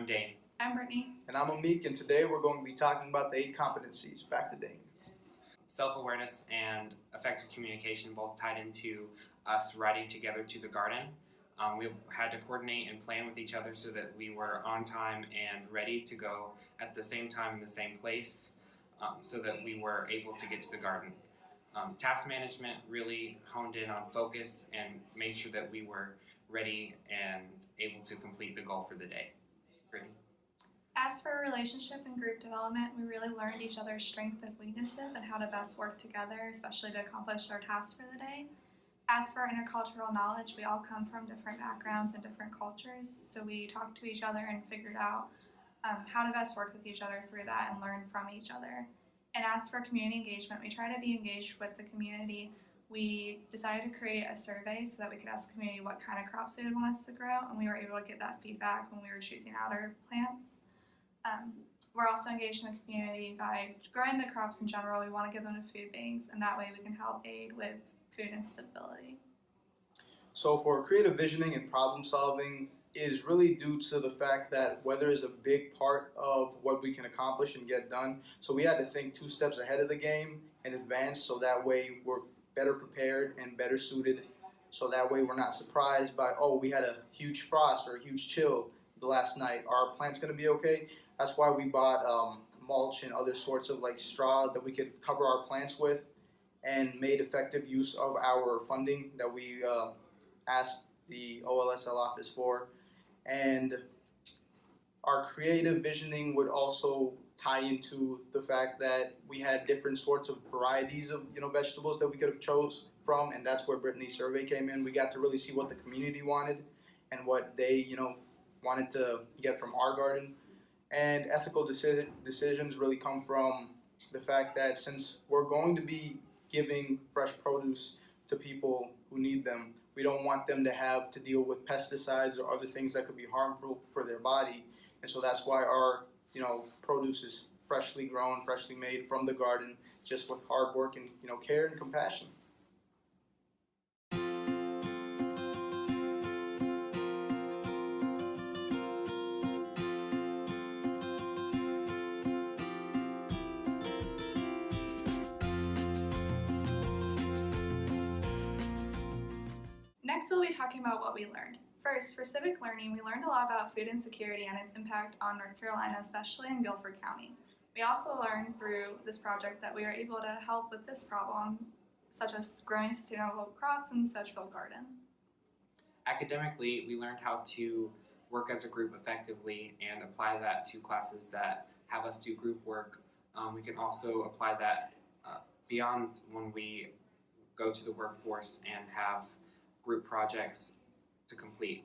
I'm Dane. I'm Brittany. And I'm Amik, and today we're going to be talking about the 8 competencies. Back to Dane. Self-awareness and effective communication both tied into us riding together to the garden. We had to coordinate and plan with each other so that we were on time and ready to go at the same time in the same place so that we were able to get to the garden. Task management really honed in on focus and made sure that we were ready and able to complete the goal for the day. Brittany? As for relationship and group development, we really learned each other's strengths and weaknesses and how to best work together, especially to accomplish our tasks for the day. As for intercultural knowledge, we all come from different backgrounds and different cultures, so we talked to each other and figured out how to best work with each other through that and learn from each other. And as for community engagement, we try to be engaged with the community. We decided to create a survey so that we could ask the community what kind of crops they would want us to grow, and we were able to get that feedback when we were choosing out our plants. We're also engaged in the community by growing the crops in general. We want to give them to food banks, and that way we can help aid with food instability. So for creative visioning and problem solving is really due to the fact that weather is a big part of what we can accomplish and get done. So we had to think 2 steps ahead of the game in advance, so that way we're better prepared and better suited. So that way we're not surprised by, oh, we had a huge frost or a huge chill the last night. Are our plants going to be okay? That's why we bought mulch and other sorts of like straw that we could cover our plants with, and made effective use of our funding that we asked the OLSL office for. And our creative visioning would also tie into the fact that we had different sorts of varieties of vegetables that we could have chose from, and that's where Brittany's survey came in. We got to really see what the community wanted and what they wanted to get from our garden. And ethical decisions really come from the fact that since we're going to be giving fresh produce to people who need them, we don't want them to have to deal with pesticides or other things that could be harmful for their body. And so that's why our produce is freshly grown, freshly made from the garden, just with hard work and care and compassion. Next, we'll be talking about what we learned. First, for civic learning, we learned a lot about food insecurity and its impact on North Carolina, especially in Guilford County. We also learned through this project that we are able to help with this problem, such as growing sustainable crops in Sedgefield Garden. Academically, we learned how to work as a group effectively and apply that to classes that have us do group work. We can also apply that beyond when we go to the workforce and have group projects to complete.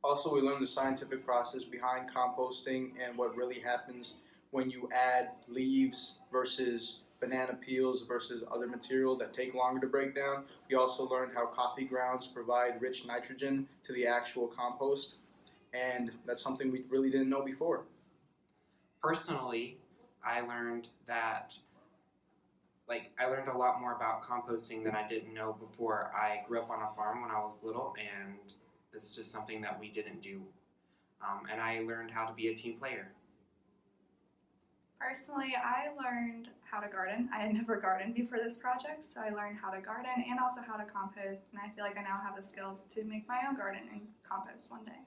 Also, we learned the scientific process behind composting and what really happens when you add leaves versus banana peels versus other material that take longer to break down. We also learned how coffee grounds provide rich nitrogen to the actual compost, and that's something we really didn't know before. Personally, I learned a lot more about composting than I didn't know before. I grew up on a farm when I was little, and this is just something that we didn't do. And I learned how to be a team player. Personally, I learned how to garden. I had never gardened before this project, so I learned how to garden and also how to compost, and I feel like I now have the skills to make my own garden and compost one day.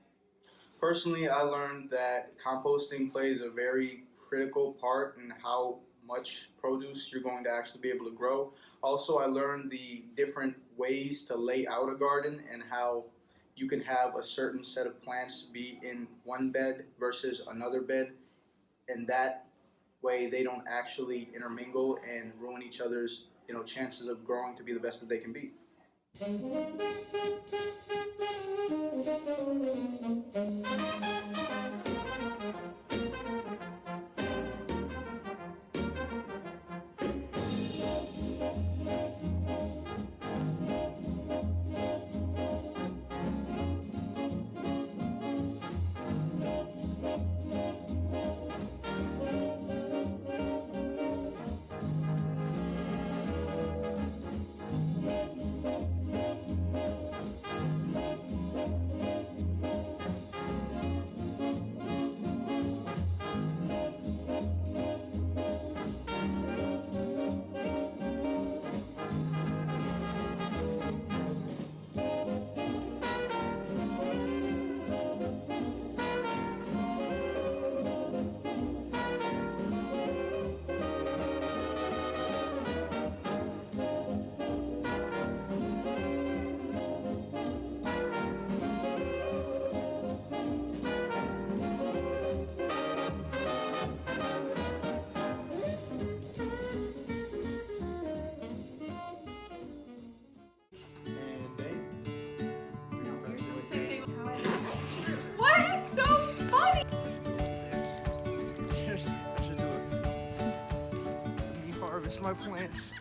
Personally, I learned that composting plays a very critical part in how much produce you're going to actually be able to grow. Also, I learned the different ways to lay out a garden and how you can have a certain set of plants be in one bed versus another bed, and that way they don't actually intermingle and ruin each other's chances of growing to be the best that they can be. my plants.